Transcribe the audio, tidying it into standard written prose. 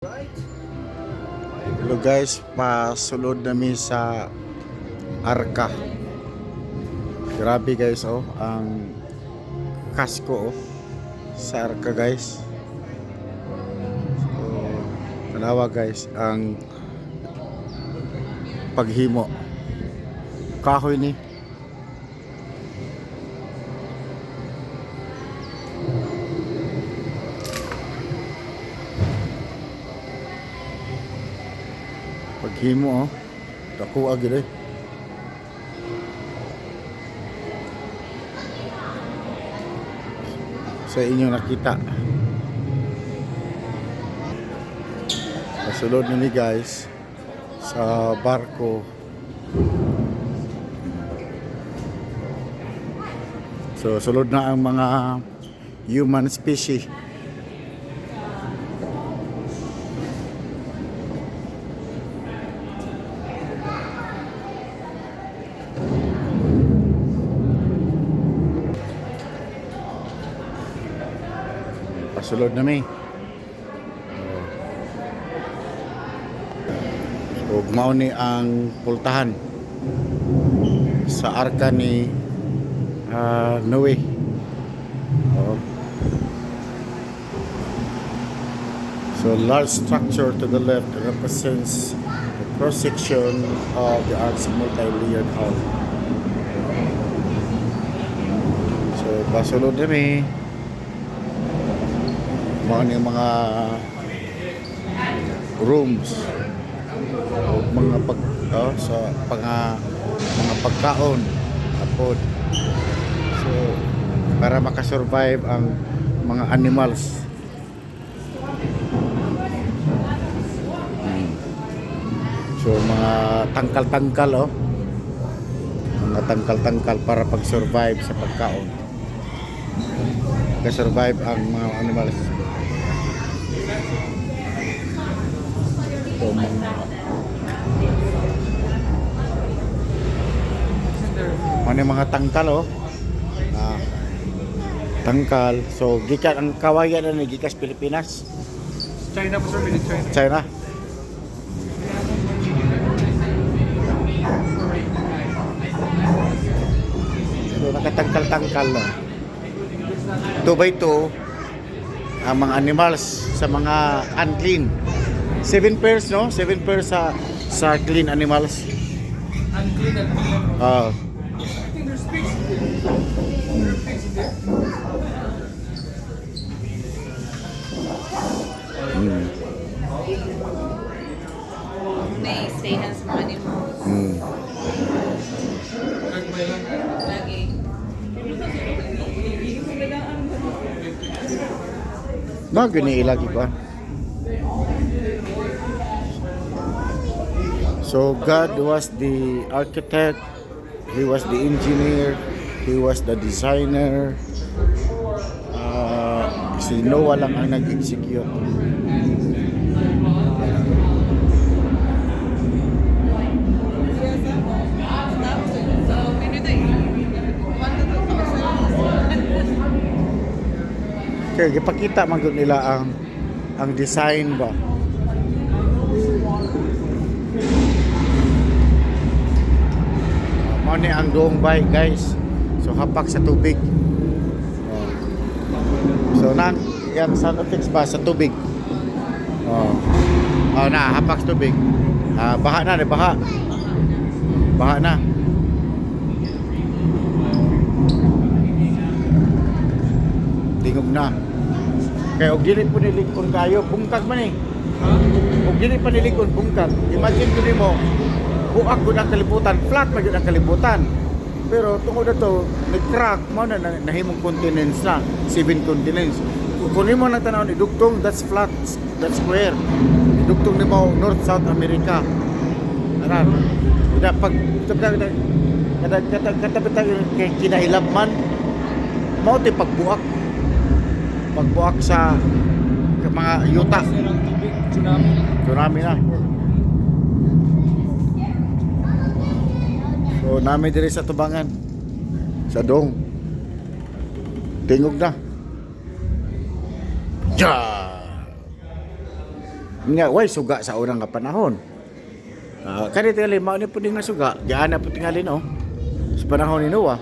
Hello guys, pasulod nami sa Arca. Grabe guys, oh, ang kasko oh, sa Arca guys. So, tanawa guys, ang paghimo. Kahoy ni. Paghimo oh. Dako agi eh. Sa inyo nakita. Pasulod na ni guys sa barko. So sulod na ang mga human species. Pasulod na may. So, mao ni ang pultahan sa Arca ni Noe. Oh. So, large structure to the left represents the cross-section of the Arc's multi-layered hull. So, pasulod na may. Mga yung mga rooms o mga sa mga pagkaon apod. So para makasurvive ang mga animals. So mga tangkal-tangkal oh. Mga tangkal-tangkal para pag-survive sa pagkaon. Maka-survive ang mga animals. So, mga tangkal oh. Tangkal. So gikan ang kawayan na gikas Pilipinas. China po sir, minute China. China. So nakatangkal-tangkal no. 2x2 ang mga animals sa mga unclean. 7 pairs no? 7 pairs sa clean animals. Unclean at clean. I think there's pigs in there. There's pigs in there. May stahan sa mga animals. Lagi. Gani ilagi pa. So God was the architect, He was the engineer, He was the designer. Si Noah lang ang nag-execute. Kaya gipakita man gud nila ang design ba. Mao ni ang doong bay guys. So hapak sa tubig. So nan yang sound effects ba sa tubig. Na hapak sa tubig. Baha na, baha. Baha na. Tingog na. Kaya og dili po nilikon kayo, bungkag man eh. Og dili pa nilikon bungkag. Imagine ko nimo buak gud ang kalibutan, flat man gud ang kalibutan. Pero tungod ato nag-crack mo na nahimong continents na, 7 continents. Kung nimo nang tanaw ni dugtong, that's flat, that's square. Dugtong nimo North South America. Aran. Ida pag kata kay kinahilab man mao ti pagbuak. Pagbuak sa mga yuta. Tsunami na. So nami diri sa Tubangan. Sa Dong. Tingog na. Ja. Nga way suga sa unang nga panahon. Kani tingali mao ni puding nga suga, giana po tingali no. Sa panahon ni Noah.